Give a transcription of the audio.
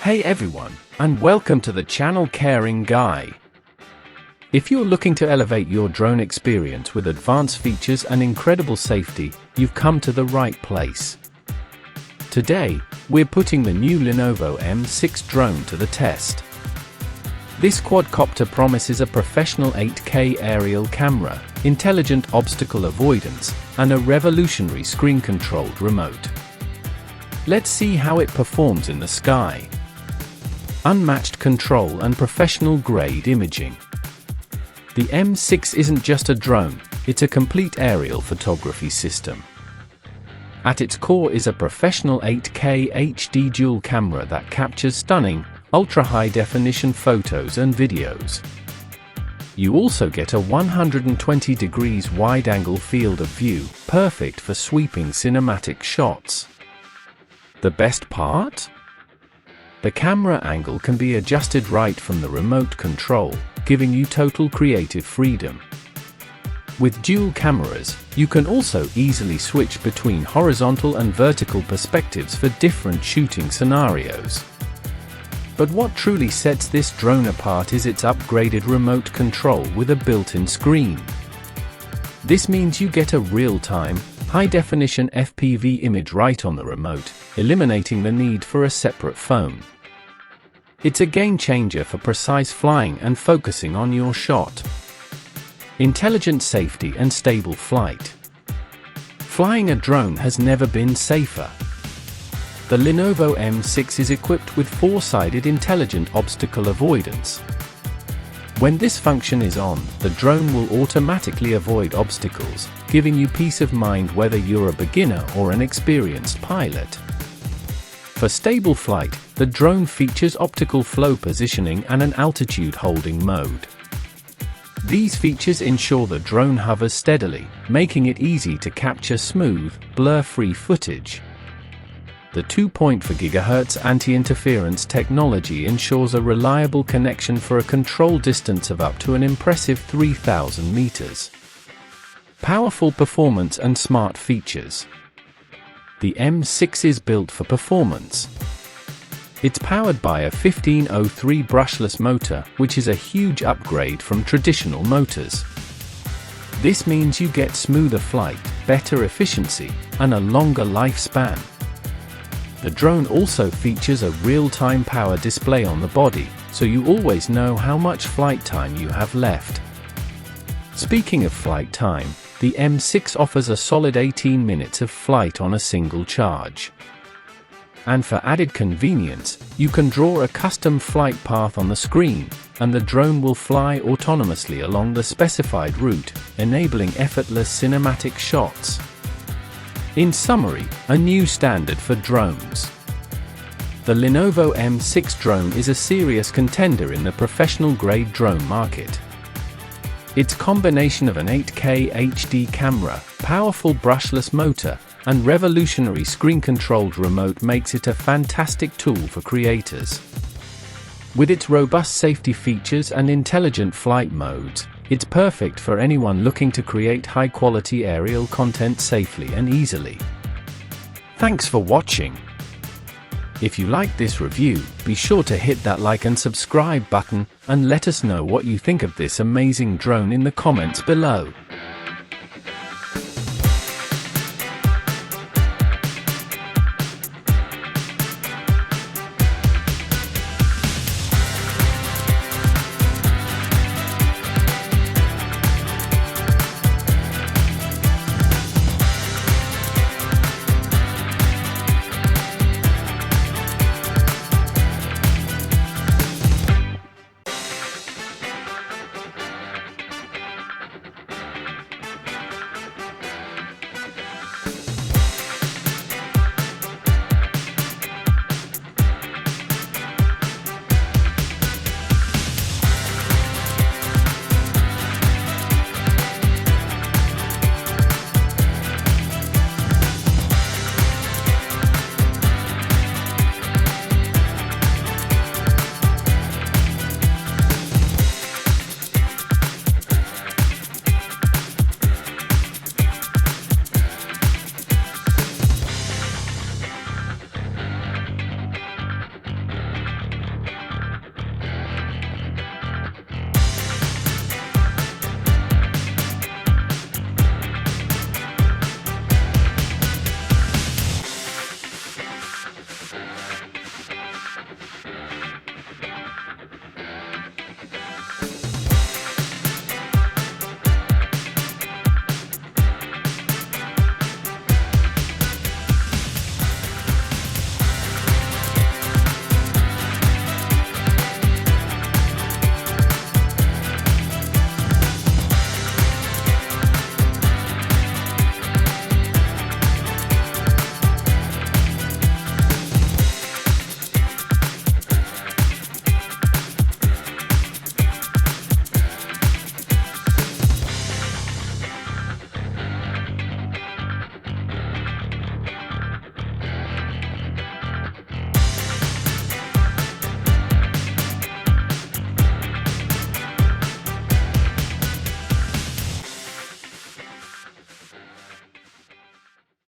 Hey everyone, and welcome to the channel Caring Guy. If you're looking to elevate your drone experience with advanced features and incredible safety, you've come to the right place. Today, we're putting the new Lenovo M6 Drone to the test. This quadcopter promises a professional 8K aerial camera, intelligent obstacle avoidance, and a revolutionary screen-controlled remote. Let's see how it performs in the sky. Unmatched control and professional-grade imaging. The M6 isn't just a drone, it's a complete aerial photography system. At its core is a professional 8K HD dual camera that captures stunning, ultra-high-definition photos and videos. You also get a 120 degrees wide-angle field of view, perfect for sweeping cinematic shots. The best part? The camera angle can be adjusted right from the remote control, giving you total creative freedom. With dual cameras, you can also easily switch between horizontal and vertical perspectives for different shooting scenarios. But what truly sets this drone apart is its upgraded remote control with a built-in screen. This means you get a real-time, high-definition FPV image right on the remote, eliminating the need for a separate phone. It's a game-changer for precise flying and focusing on your shot. Intelligent safety and stable flight. Flying a drone has never been safer. The Lenovo M6 is equipped with four-sided intelligent obstacle avoidance. When this function is on, the drone will automatically avoid obstacles, giving you peace of mind whether you're a beginner or an experienced pilot. For stable flight, the drone features optical flow positioning and an altitude holding mode. These features ensure the drone hovers steadily, making it easy to capture smooth, blur-free footage. The 2.4 GHz anti-interference technology ensures a reliable connection for a control distance of up to an impressive 3,000 meters. Powerful performance and smart features. The M6 is built for performance. It's powered by a 1503 brushless motor, which is a huge upgrade from traditional motors. This means you get smoother flight, better efficiency, and a longer lifespan. The drone also features a real-time power display on the body, so you always know how much flight time you have left. Speaking of flight time, the M6 offers a solid 18 minutes of flight on a single charge. And for added convenience, you can draw a custom flight path on the screen, and the drone will fly autonomously along the specified route, enabling effortless cinematic shots. In summary, a new standard for drones. The Lenovo M6 Drone is a serious contender in the professional-grade drone market. Its combination of an 8K HD camera, powerful brushless motor, and revolutionary screen-controlled remote makes it a fantastic tool for creators. With its robust safety features and intelligent flight modes, it's perfect for anyone looking to create high-quality aerial content safely and easily. Thanks for watching. If you liked this review, be sure to hit that like and subscribe button, and let us know what you think of this amazing drone in the comments below.